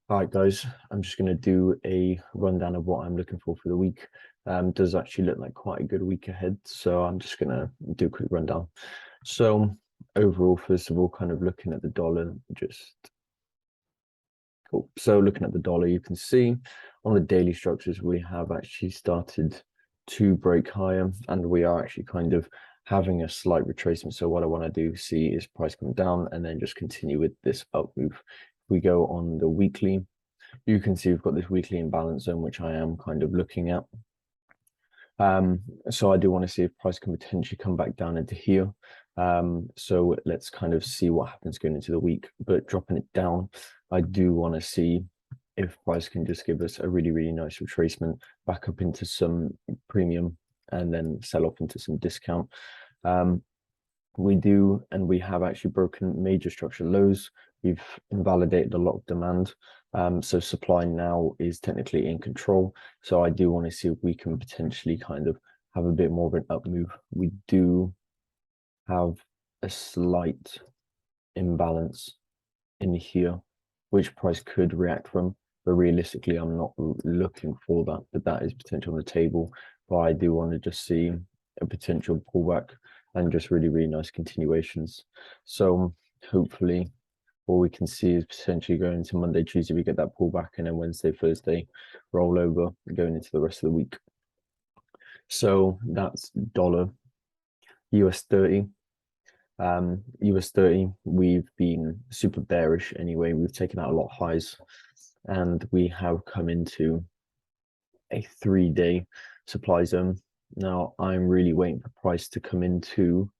All right, guys, I'm just going to do a rundown of what I'm looking for the week. Does actually look like quite a good week ahead, so I'm just going to do a quick rundown. So overall, first of all, kind of looking at the dollar, just cool. So looking at the dollar, you can see on the daily structures, we have actually started to break higher, and we are actually kind of having a slight retracement. So what I want to do see is price come down and then just continue with this up move. If we go on the weekly, you can see we've got this weekly imbalance zone, which I am kind of looking at. So I do want to see if price can potentially come back down into here. So let's kind of see what happens going into the week. But dropping it down, I do want to see if price can just give us a really nice retracement back up into some premium and then sell off into some discount. We do, and we have actually broken major structural lows. We've invalidated a lot of demand. So supply now is technically in control. So I do want to see if we can potentially kind of have a bit more of an up move. We do have a slight imbalance in here, which price could react from, but realistically, I'm not looking for that, but that is potential on the table. But I do want to just see a potential pullback and just really nice continuations. So hopefully what we can see is potentially going into Monday, Tuesday, we get that pullback, and then Wednesday, Thursday, roll over going into the rest of the week. So that's dollar. US 30. US 30, we've been super bearish anyway. We've taken out a lot of highs, and we have come into a 3-day supply zone. Now I'm really waiting for price to come into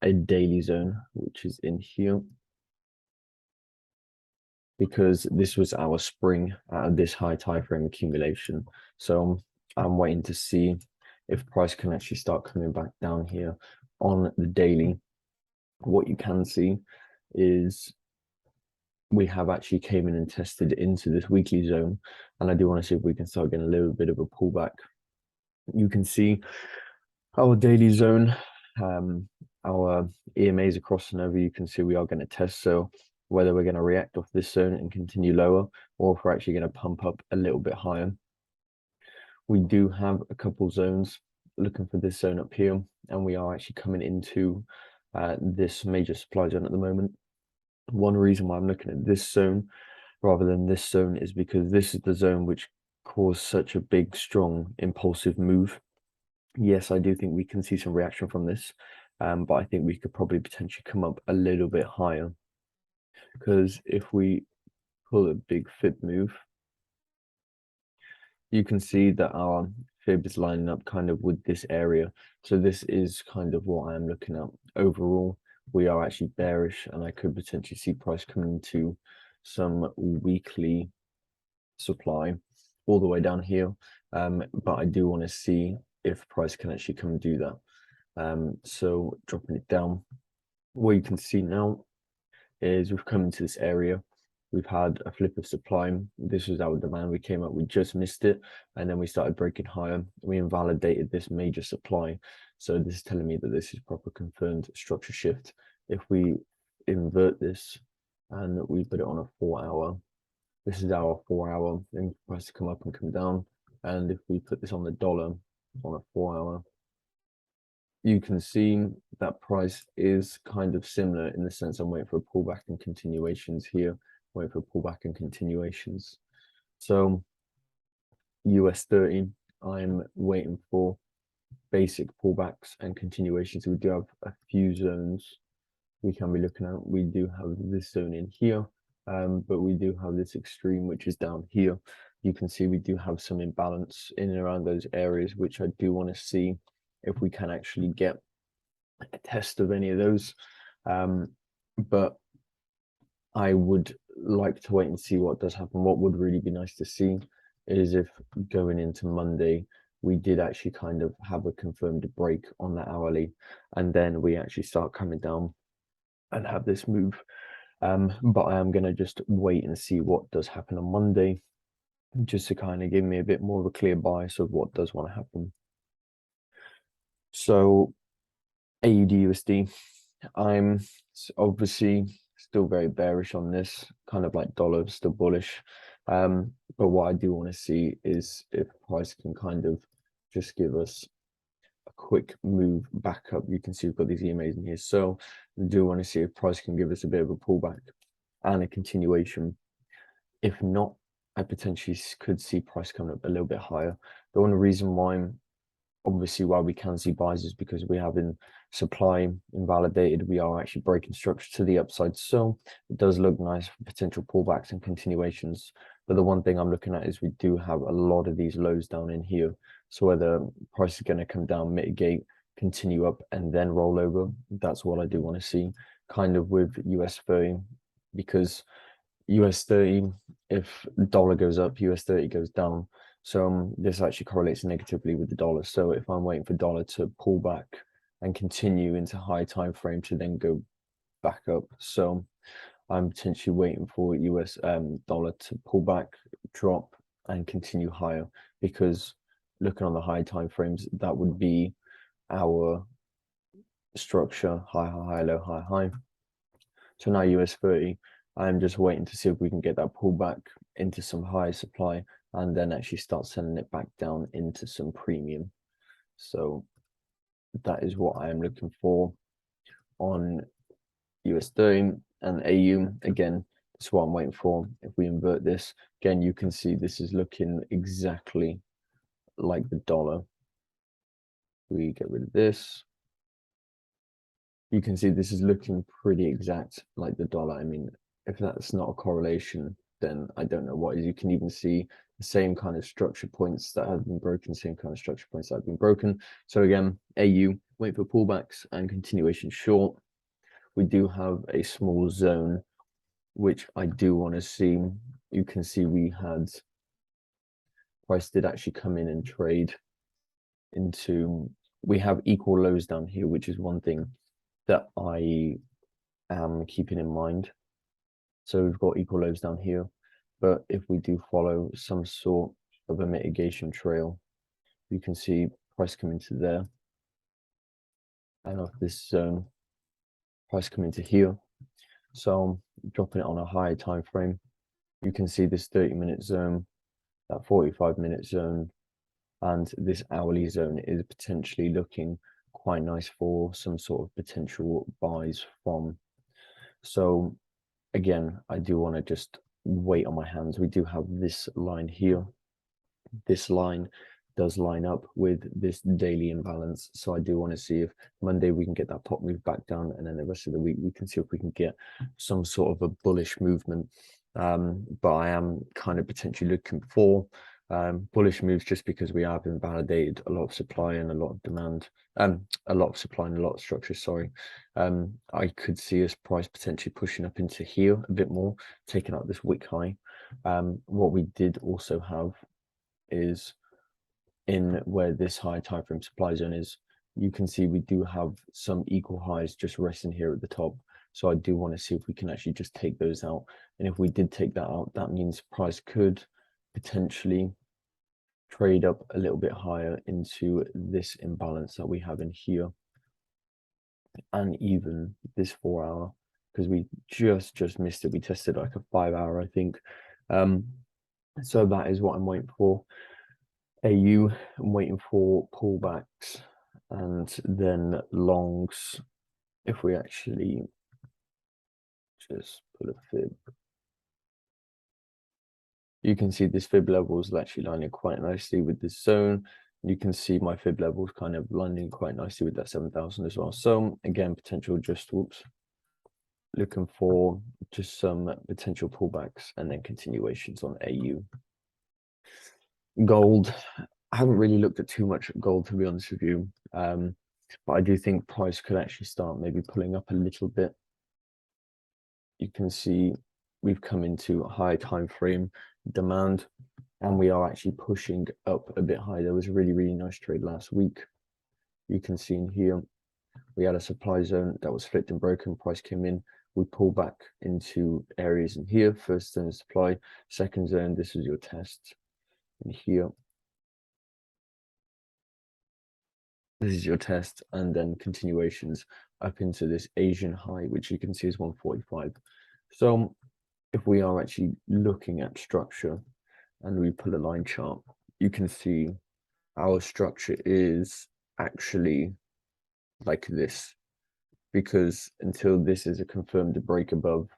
a daily zone, which is in here, because this was our spring out of this high time frame accumulation. So I'm waiting to see if price can actually start coming back down here on the daily. What you can see is we have actually came in and tested into this weekly zone, and I do want to see if we can start getting a little bit of a pullback. You can see our daily zone, our EMAs are crossing over. You can see we are going to test, so whether we're going to react off this zone and continue lower, or if we're actually going to pump up a little bit higher. We do have a couple zones looking for this zone up here, and we are actually coming into this major supply zone at the moment. One reason why I'm looking at this zone rather than this zone is because this is the zone which caused such a big, strong, impulsive move. Yes, I do think we can see some reaction from this, but I think we could probably potentially come up a little bit higher, because if we pull a big fib move, you can see that our fib is lining up kind of with this area. So this is kind of what I'm looking at. Overall, we are actually bearish, and I could potentially see price coming to some weekly supply all the way down here. But I do want to see if price can actually come and do that. So dropping it down, what you can see now is we've come into this area. We've had a flip of supply. This was our demand. We came up, we just missed it, and then we started breaking higher. We invalidated this major supply. So this is telling me that this is proper confirmed structure shift. If we invert this and we put it on a 4-hour, this is our 4-hour, then price to come up and come down. And if we put this on the dollar on a 4-hour, you can see that price is kind of similar in the sense I'm waiting for a pullback and continuations here, waiting for a pullback and continuations. So US 30, I'm waiting for basic pullbacks and continuations. We do have a few zones we can be looking at. We do have this zone in here, but we do have this extreme, which is down here. You can see we do have some imbalance in and around those areas, which I do want to see if we can actually get a test of any of those. But I would like to wait and see what does happen. What would really be nice to see is if going into Monday, we did actually kind of have a confirmed break on the hourly, and then we actually start coming down and have this move. But I am going to just wait and see what does happen on Monday, just to kind of give me a bit more of a clear bias of what does want to happen. So AUDUSD, I'm obviously still very bearish on this. kind of like dollar still bullish. But what I do want to see is if price can kind of just give us a quick move back up. You can see we've got these EMAs in here, so I do want to see if price can give us a bit of a pullback and a continuation. If not, I potentially could see price coming up a little bit higher. The only reason why, obviously, why we can see buys is because we have in supply invalidated. We are actually breaking structure to the upside, so it does look nice for potential pullbacks and continuations. But the one thing I'm looking at is we do have a lot of these lows down in here. So whether price is going to come down, mitigate, continue up, and then roll over, that's what I do want to see. Kind of with US 30, because US 30, if dollar goes up, US 30 goes down. So this actually correlates negatively with the dollar. So if I'm waiting for dollar to pull back and continue into high time frame to then go back up, so I'm potentially waiting for US dollar to pull back, drop, and continue higher, because looking on the high time frames, that would be our structure: high, high, high, low, high, high. So now US 30, I'm just waiting to see if we can get that pullback into some high supply and then actually start sending it back down into some premium. So that is what I am looking for on US 30 and AU. Again, that's what I'm waiting for. If we invert this, again, you can see this is looking exactly like the dollar. We get rid of this. You can see this is looking pretty exact like the dollar. I mean, if that's not a correlation, then I don't know what is. You can even see the same kind of structure points that have been broken, same kind of structure points that have been broken. So again, AU, wait for pullbacks and continuation short. We do have a small zone, which I do want to see. You can see we had, price did actually come in and trade into, we have equal lows down here, which is one thing that I am keeping in mind. So we've got equal lows down here, but if we do follow some sort of a mitigation trail, you can see price come into there, and off this zone, price come into here. So dropping it on a higher time frame, you can see this 30-minute zone, that 45-minute zone, and this hourly zone is potentially looking quite nice for some sort of potential buys from. So again, I do want to just wait on my hands. We do have this line here. This line does line up with this daily imbalance. So I do want to see if Monday we can get that pop move back down, and then the rest of the week we can see if we can get some sort of a bullish movement. But I am kind of potentially looking for bullish moves, just because we have invalidated a lot of supply and a lot of demand, a lot of supply and a lot of structure, sorry. I could see us price potentially pushing up into here a bit more, taking out this wick high. What we did also have is, in where this high time frame supply zone is, you can see we do have some equal highs just resting here at the top. So I do want to see if we can actually just take those out. And if we did take that out, that means price could potentially trade up a little bit higher into this imbalance that we have in here, and even this 4 hour, because we just missed it. We tested like a 5 hour, I think. So that is what I'm waiting for. AU, I'm waiting for pullbacks, and then longs, if we actually just put a fib, you can see this fib level is actually lining quite nicely with this zone. You can see my fib levels kind of lining quite nicely with that 7,000 as well. So again, potential just, whoops, looking for just some potential pullbacks and then continuations on AU. Gold, I haven't really looked at too much gold, to be honest with you, but I do think price could actually start maybe pulling up a little bit. You can see we've come into a high time frame demand, and we are actually pushing up a bit high. There was a really nice trade last week. You can see in here we had a supply zone that was flipped and broken. Price came in, we pull back into areas in here. First zone supply, second zone, this is your test in here. This is your test, and then continuations up into this Asian high, which you can see is 145. So if we are actually looking at structure and we pull a line chart, you can see our structure is actually like this, because until this is a confirmed break above,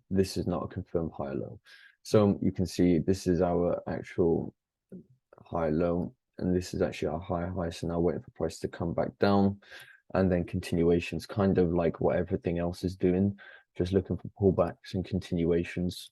this is not a confirmed high low. So you can see this is our actual high low, and this is actually our high. So now waiting for price to come back down, and then continuations, kind of like what everything else is doing, just looking for pullbacks and continuations.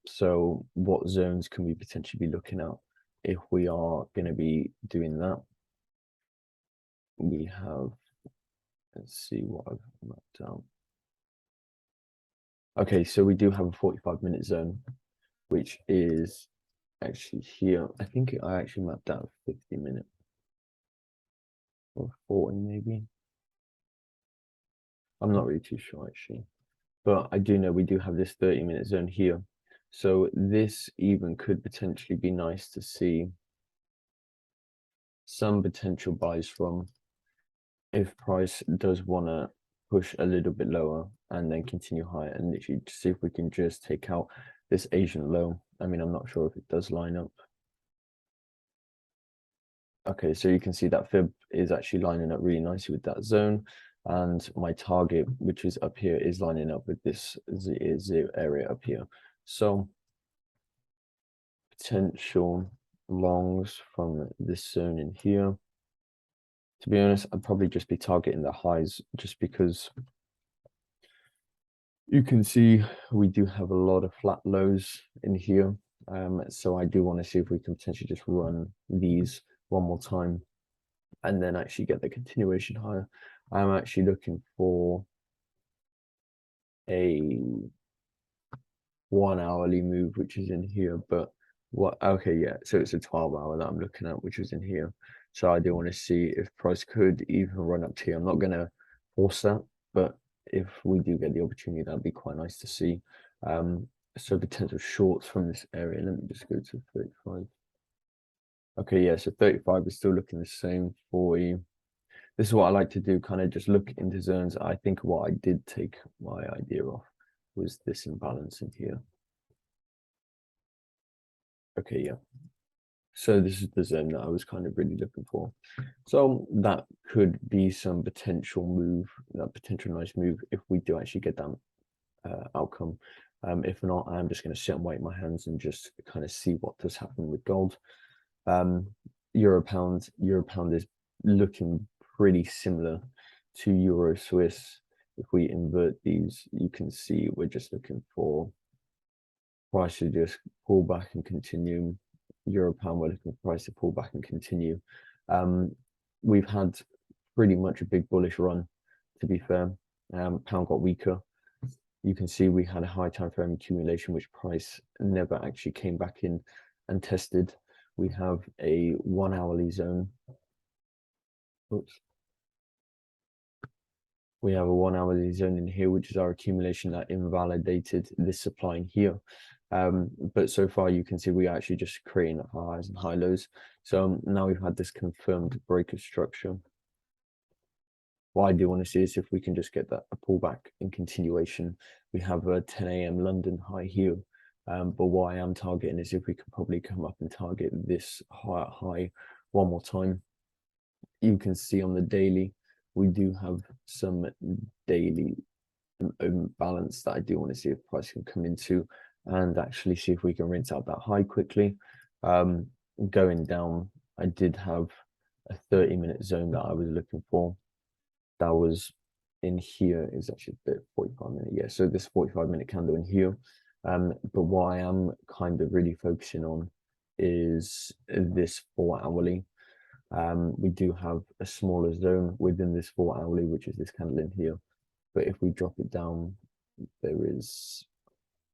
So what zones can we potentially be looking at if we are going to be doing that? We have, let's see what I've mapped out. Okay, so we do have a 45-minute zone, which is actually here. I think I actually mapped out a 50-minute or 40 maybe. I'm not really too sure actually, but I do know we do have this 30-minute zone here. So this even could potentially be nice to see some potential buys from, if price does want to push a little bit lower and then continue higher, and literally see if we can just take out this Asian low. I mean, I'm not sure if it does line up. Okay, so you can see that fib is actually lining up really nicely with that zone, and my target, which is up here, is lining up with this zero area up here. So potential longs from this zone in here. To be honest, I'd probably just be targeting the highs, just because you can see we do have a lot of flat lows in here. So I do want to see if we can potentially just run these one more time and then actually get the continuation higher. I'm actually looking for a 1 hourly move, which is in here, but what, okay, yeah, so it's a 12-hour that I'm looking at, which is in here. So I do want to see if price could even run up to here. I'm not going to force that, but if we do get the opportunity, that'd be quite nice to see. So potential shorts from this area. Let me just go to 35. Okay, yeah, so 35 is still looking the same for you. This is what I like to do, kind of just look into zones. I think what I did take my idea off was this imbalance in here. Okay, yeah. So this is the zone that I was kind of really looking for. So that could be some potential move, that potential nice move if we do actually get that outcome. If not, I'm just going to sit and wait my hands and just kind of see what does happen with gold. Euro pound is looking pretty similar to Euro Swiss. If we invert these, you can see we're just looking for price to just pull back and continue. Euro pound, we're looking for price to pull back and continue. We've had pretty much a big bullish run, to be fair. Pound got weaker. You can see we had a high time frame accumulation, which price never actually came back in and tested. We have a 1 hourly zone. Oops. We have a 1 hourly zone in here, which is our accumulation that invalidated this supply in here. But so far you can see we are actually just creating highs and high lows. So now we've had this confirmed break of structure. What I do want to see is if we can just get that a pullback in continuation. We have a 10 a.m. London high here. But what I am targeting is if we could probably come up and target this high one more time. You can see on the daily, we do have some daily balance that I do want to see if price can come into, and actually see if we can rinse out that high quickly. Going down, I did have a 30-minute zone that I was looking for. That was in here, is actually a bit 45-minute, yeah. So this 45-minute candle in here. But what I am kind of really focusing on is this 4 hourly. We do have a smaller zone within this 4 hourly, which is this candle in here. But if we drop it down, there is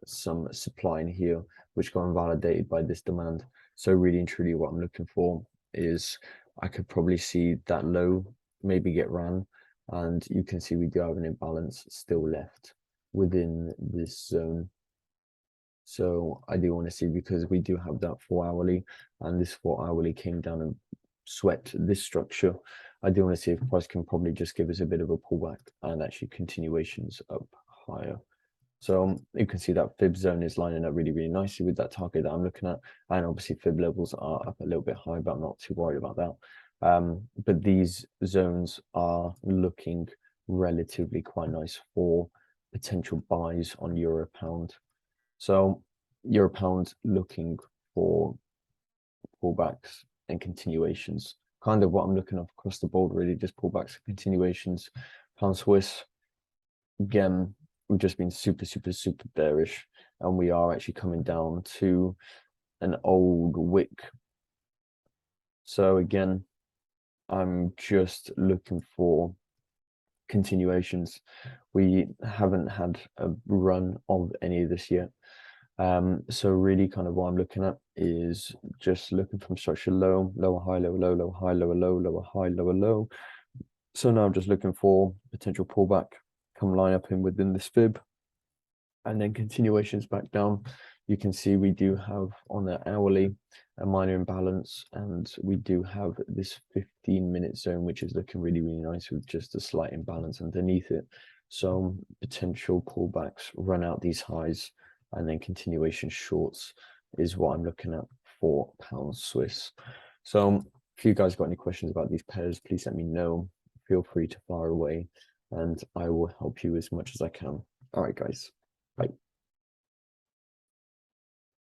some supply in here, which got invalidated by this demand. So really and truly what I'm looking for is I could probably see that low maybe get ran. And you can see we do have an imbalance still left within this zone. So I do want to see, because we do have that 4 hourly, and this 4 hourly came down and swept this structure. I do want to see if price can probably just give us a bit of a pullback and actually continuations up higher. So you can see that fib zone is lining up really, really nicely with that target that I'm looking at. And obviously fib levels are up a little bit high, but I'm not too worried about that. But these zones are looking relatively quite nice for potential buys on euro pound. So euro pound looking for pullbacks and continuations. Kind of what I'm looking at across the board, really, just pullbacks and continuations. Pound Swiss, again, we've just been super bearish, and we are actually coming down to an old wick. So again, I'm just looking for continuations. We haven't had a run of any of this yet. So really kind of what I'm looking at is just looking from structure low, lower high, lower low, lower high, lower low, lower high, lower low. So now I'm just looking for potential pullback, come line up in within this fib, and then continuations back down. You can see we do have on the hourly a minor imbalance, and we do have this 15-minute zone, which is looking really, really nice with just a slight imbalance underneath it. So potential pullbacks, run out these highs, and then continuation shorts is what I'm looking at for pound Swiss. So if you guys got any questions about these pairs, please let me know. Feel free to fire away, and I will help you as much as I can. All right, guys. Bye.